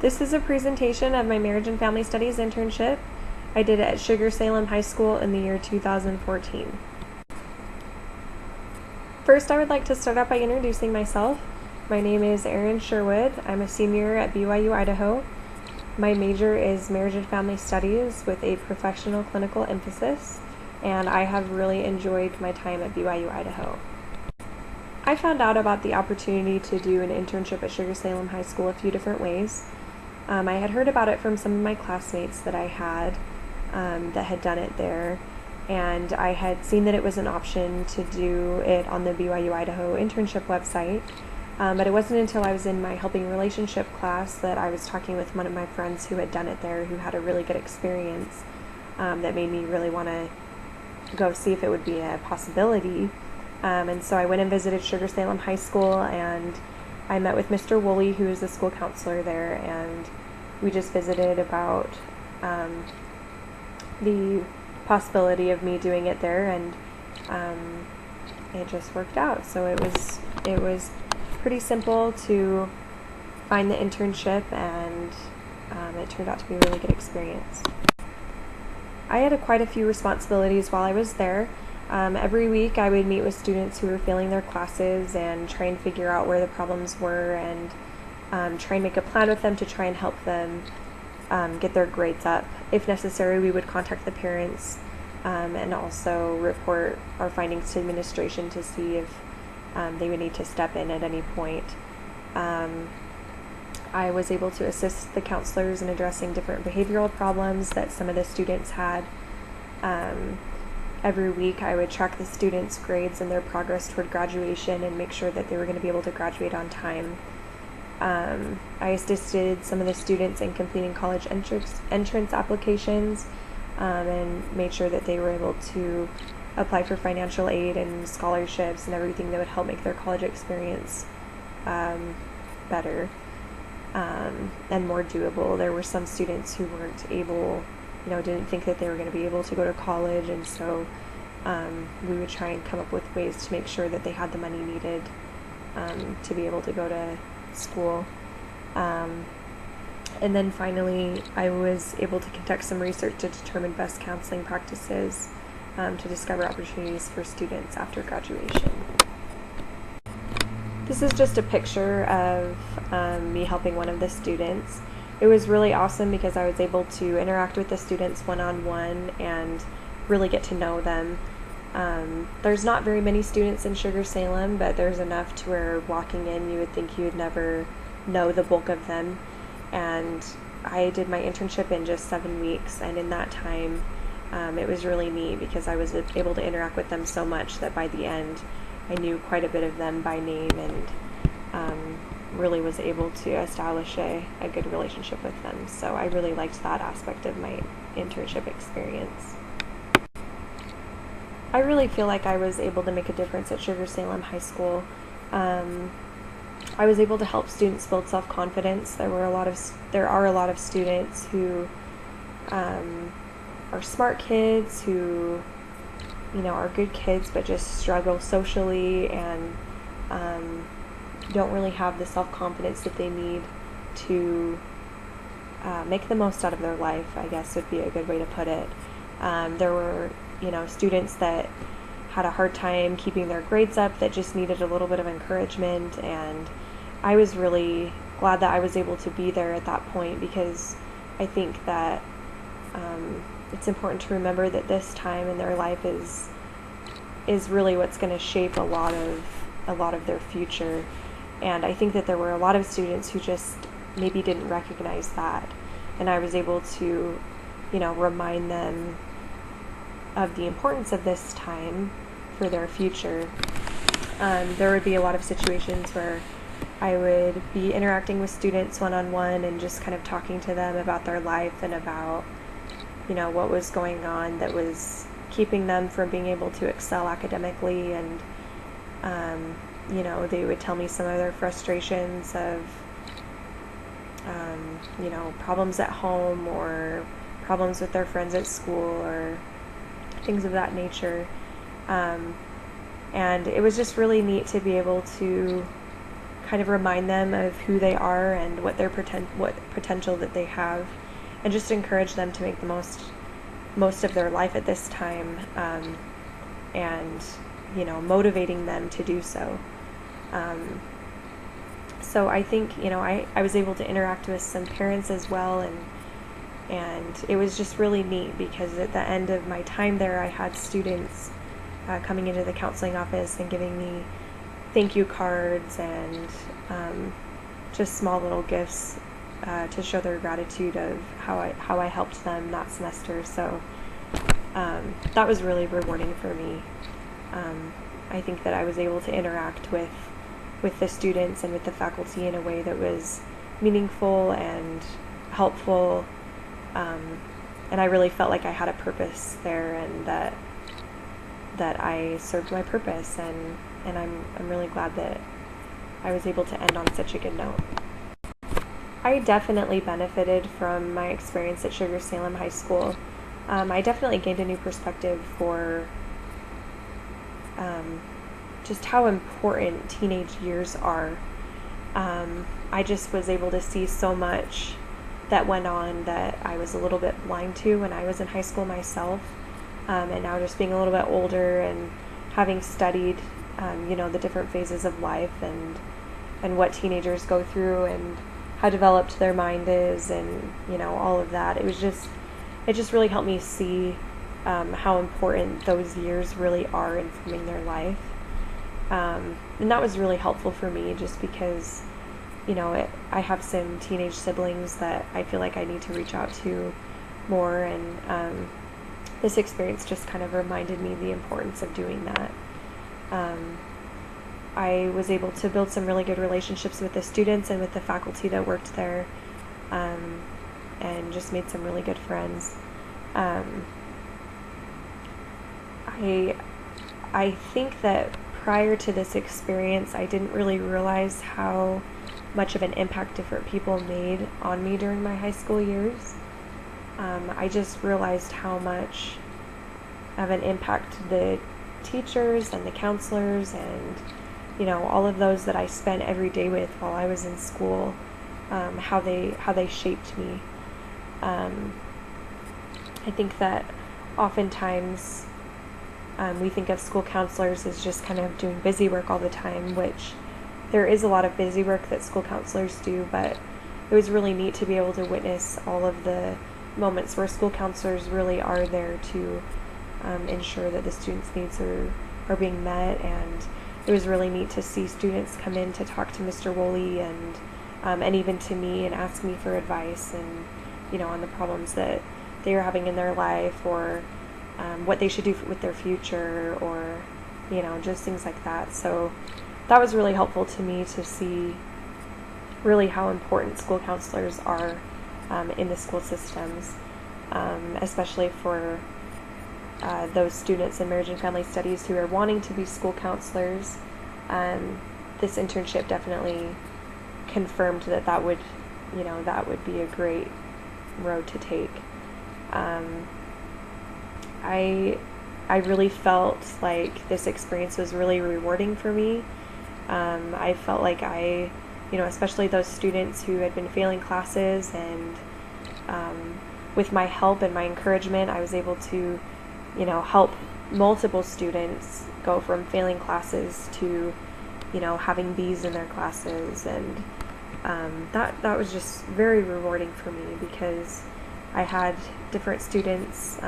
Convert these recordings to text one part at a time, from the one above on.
This is a presentation of my Marriage and Family Studies internship. I did it at Sugar-Salem High School in the year 2014. First, I would like to start out by introducing myself. My name is Erin Sherwood. I'm a senior at BYU, Idaho. My major is Marriage and Family Studies with a professional clinical emphasis, and I have really enjoyed my time at BYU, Idaho. I found out about the opportunity to do an internship at Sugar-Salem High School a few different ways. I had heard about it from some of my classmates that I had that had done it there, and I had seen that it was an option to do it on the BYU Idaho internship website, but it wasn't until I was in my helping relationship class that I was talking with one of my friends who had done it there, who had a really good experience, that made me really want to go see if it would be a possibility. And so I went and visited Sugar-Salem High School, and I met with Mr. Woolley, who is the school counselor there, and we just visited about the possibility of me doing it there, and it just worked out. So it was pretty simple to find the internship, and it turned out to be a really good experience. I had quite a few responsibilities while I was there. Every week I would meet with students who were failing their classes and try and figure out where the problems were, and try and make a plan with them to try and help them get their grades up. If necessary, we would contact the parents and also report our findings to administration to see if they would need to step in at any point. I was able to assist the counselors in addressing different behavioral problems that some of the students had. Every week I would track the students' grades and their progress toward graduation and make sure that they were going to be able to graduate on time. I assisted some of the students in completing college entrance applications and made sure that they were able to apply for financial aid and scholarships and everything that would help make their college experience better and more doable. There were some students who weren't able, didn't think that they were going to be able to go to college, and so we would try and come up with ways to make sure that they had the money needed to be able to go to school. And then finally, I was able to conduct some research to determine best counseling practices to discover opportunities for students after graduation. This is just a picture of me helping one of the students. It was really awesome because I was able to interact with the students one-on-one and really get to know them. There's not very many students in Sugar-Salem, but there's enough to where walking in you would think you would never know the bulk of them. And I did my internship in just 7 weeks, and in that time it was really neat because I was able to interact with them so much that by the end I knew quite a bit of them by name, and really was able to establish a good relationship with them. So I really liked that aspect of my internship experience. I really feel like I was able to make a difference at Sugar-Salem High School. I was able to help students build self-confidence. There are a lot of students who are smart kids, who are good kids, but just struggle socially and don't really have the self-confidence that they need to make the most out of their life, I guess would be a good way to put it. There were students that had a hard time keeping their grades up, that just needed a little bit of encouragement, and I was really glad that I was able to be there at that point, because I think that it's important to remember that this time in their life is really what's going to shape a lot of their future. And I think that there were a lot of students who just maybe didn't recognize that, and I was able to remind them of the importance of this time for their future. There would be a lot of situations where I would be interacting with students one-on-one and just kind of talking to them about their life and about what was going on that was keeping them from being able to excel academically, and they would tell me some of their frustrations of problems at home or problems with their friends at school or things of that nature. And it was just really neat to be able to kind of remind them of who they are and what what potential that they have, and just encourage them to make the most of their life at this time, and motivating them to do so. So I think I was able to interact with some parents as well, and it was just really neat because at the end of my time there, I had students coming into the counseling office and giving me thank you cards and just small little gifts to show their gratitude of how I helped them that semester. So that was really rewarding for me. I think that I was able to interact with the students and with the faculty in a way that was meaningful and helpful, and I really felt like I had a purpose there, and that I served my purpose, and I'm really glad that I was able to end on such a good note. I definitely benefited from my experience at Sugar-Salem High School. I definitely gained a new perspective for just how important teenage years are. I just was able to see so much that went on that I was a little bit blind to when I was in high school myself. And now just being a little bit older and having studied, the different phases of life and what teenagers go through and how developed their mind is, and all of that. It just really helped me see how important those years really are in forming their life. And that was really helpful for me just because, I have some teenage siblings that I feel like I need to reach out to more, and this experience just kind of reminded me the importance of doing that. I was able to build some really good relationships with the students and with the faculty that worked there, and just made some really good friends. I think that prior to this experience, I didn't really realize how much of an impact different people made on me during my high school years. I just realized how much of an impact the teachers and the counselors and all of those that I spent every day with while I was in school, how they shaped me. I think that oftentimes we think of school counselors as just kind of doing busy work all the time, which there is a lot of busy work that school counselors do, but it was really neat to be able to witness all of the moments where school counselors really are there to ensure that the students' needs are being met. And it was really neat to see students come in to talk to Mr. Woolley and even to me and ask me for advice and on the problems that they are having in their life, or what they should do with their future, or just things like that. So that was really helpful to me to see really how important school counselors are in the school systems, especially for those students in marriage and family studies who are wanting to be school counselors. This internship definitely confirmed that would be a great road to take. I really felt like this experience was really rewarding for me. I felt like especially those students who had been failing classes, and with my help and my encouragement, I was able to, help multiple students go from failing classes to, having B's in their classes, and that was just very rewarding for me, because I had different students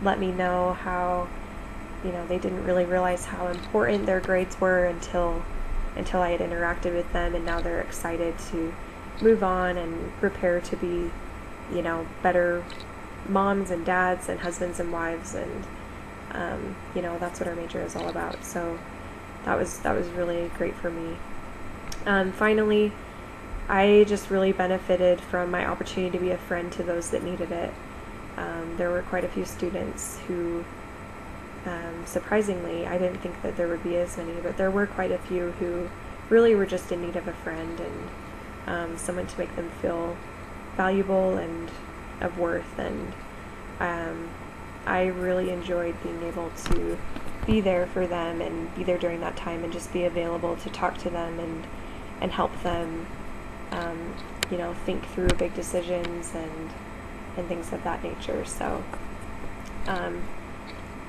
let me know how, they didn't really realize how important their grades were until I had interacted with them, and now they're excited to move on and prepare to be, better moms and dads and husbands and wives, and that's what our major is all about. So that was really great for me. Finally, I just really benefited from my opportunity to be a friend to those that needed it. There were quite a few students who, surprisingly, I didn't think that there would be as many, but there were quite a few who really were just in need of a friend and someone to make them feel valuable and of worth. And I really enjoyed being able to be there for them and be there during that time and just be available to talk to them and help them, think through big decisions and things of that nature. So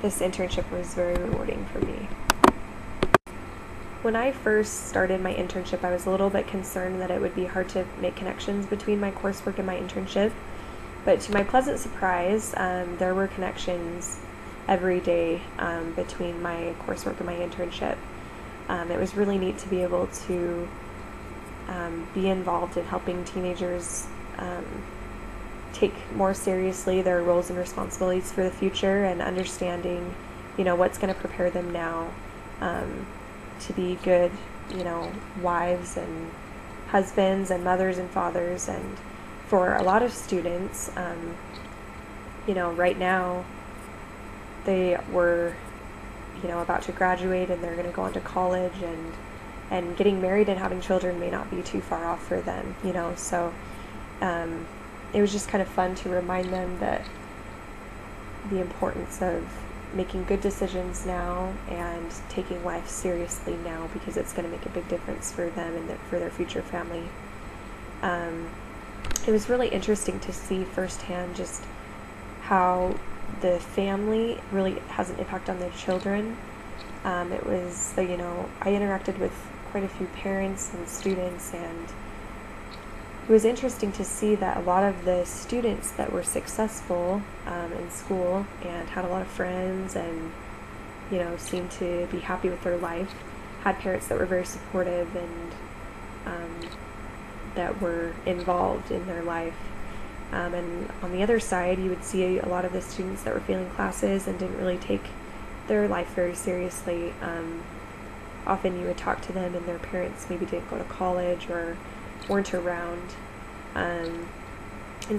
this internship was very rewarding for me. When I first started my internship, I was a little bit concerned that it would be hard to make connections between my coursework and my internship. But to my pleasant surprise, there were connections every day between my coursework and my internship. It was really neat to be able to be involved in helping teenagers take more seriously their roles and responsibilities for the future, and understanding, what's going to prepare them now to be good, wives and husbands and mothers and fathers. And for a lot of students, right now they were, about to graduate and they're going to go on to college, and getting married and having children may not be too far off for them, so it was just kind of fun to remind them that the importance of making good decisions now and taking life seriously now, because it's going to make a big difference for them and for their future family. It was really interesting to see firsthand just how the family really has an impact on their children. It was, I interacted with quite a few parents and students, and it was interesting to see that a lot of the students that were successful in school and had a lot of friends and, seemed to be happy with their life had parents that were very supportive and that were involved in their life. And on the other side, you would see a lot of the students that were failing classes and didn't really take their life very seriously. Often you would talk to them and their parents maybe didn't go to college or weren't around. And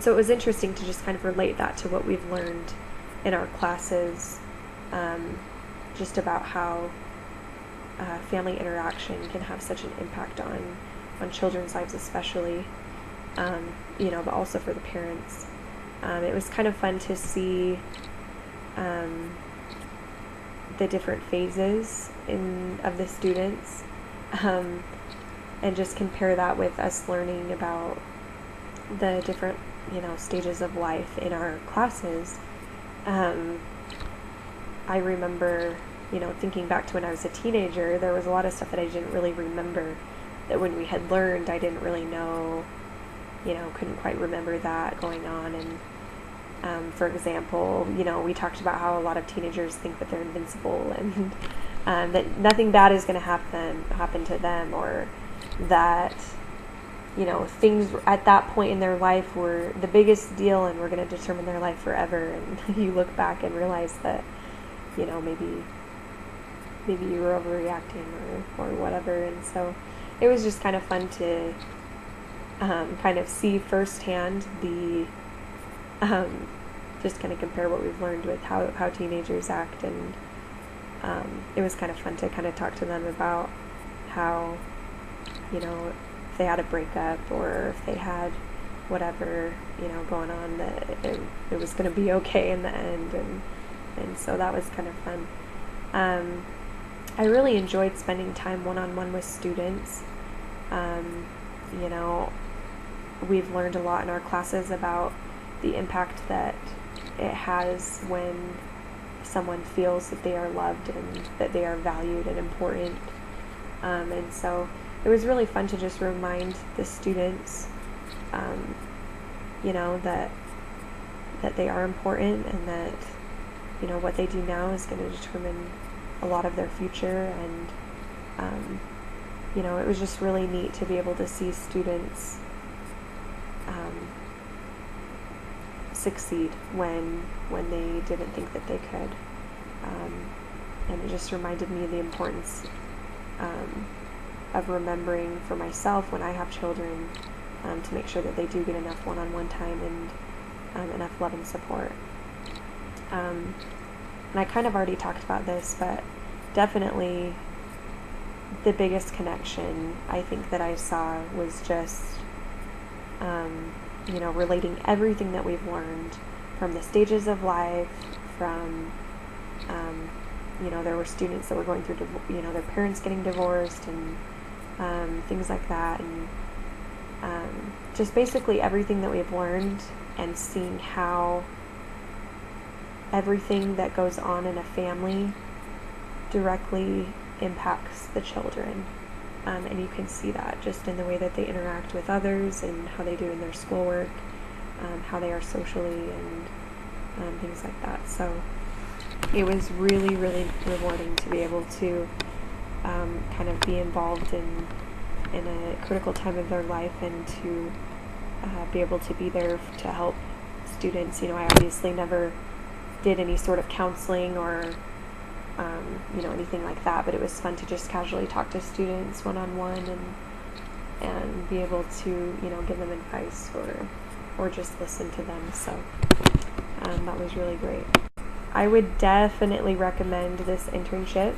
so it was interesting to just kind of relate that to what we've learned in our classes, just about how family interaction can have such an impact on children's lives especially, but also for the parents. It was kind of fun to see the different phases of the students, and just compare that with us learning about the different, stages of life in our classes. I remember, thinking back to when I was a teenager, there was a lot of stuff that I didn't really remember, that when we had learned, I didn't really know, couldn't quite remember that going on. And for example, we talked about how a lot of teenagers think that they're invincible, and that nothing bad is going to happen to them, or that, things at that point in their life were the biggest deal and were going to determine their life forever. And you look back and realize that, maybe you were overreacting or whatever. And so it was just kind of fun to kind of see firsthand the just kind of compare what we've learned with how teenagers act. And it was kind of fun to kind of talk to them about how, if they had a breakup or if they had whatever, going on, that it was going to be okay in the end. And so that was kind of fun. I really enjoyed spending time one-on-one with students. We've learned a lot in our classes about the impact that it has when someone feels that they are loved and that they are valued and important. And so it was really fun to just remind the students, that they are important, and that, what they do now is going to determine a lot of their future. And, it was just really neat to be able to see students succeed when they didn't think that they could. And it just reminded me of the importance of remembering for myself when I have children, to make sure that they do get enough one-on-one time and enough love and support. And I kind of already talked about this, but definitely the biggest connection I think that I saw was just, relating everything that we've learned from the stages of life, from, there were students that were going through, their parents getting divorced, and things like that, and just basically everything that we've learned, and seeing how everything that goes on in a family directly impacts the children. And you can see that just in the way that they interact with others and how they do in their schoolwork, how they are socially, and things like that. So it was really, really rewarding to be able to kind of be involved in a critical time of their life, and to be able to be there to help students. You know, I obviously never did any sort of counseling or anything like that, but it was fun to just casually talk to students one-on-one, and be able to give them advice, or just listen to them. So that was really great. I would definitely recommend this internship.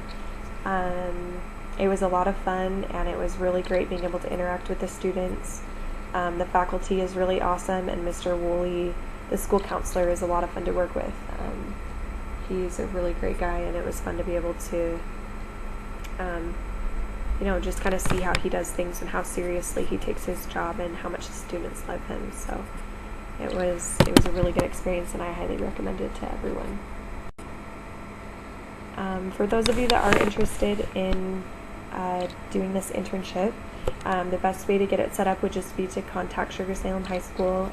It was a lot of fun, and it was really great being able to interact with the students. The faculty is really awesome, and Mr. Woolley, the school counselor, is a lot of fun to work with. He's a really great guy, and it was fun to be able to just kind of see how he does things and how seriously he takes his job, and how much the students love him. So it was a really good experience, and I highly recommend it to everyone. For those of you that are interested in doing this internship, the best way to get it set up would just be to contact Sugar-Salem High School,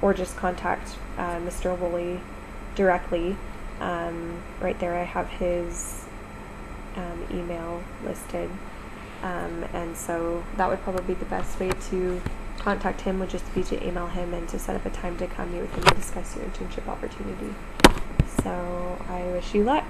or just contact Mr. Woolley directly. Right there I have his email listed, and so that would probably be the best way to contact him, would just be to email him and to set up a time to come meet with him and discuss your internship opportunity. So I wish you luck.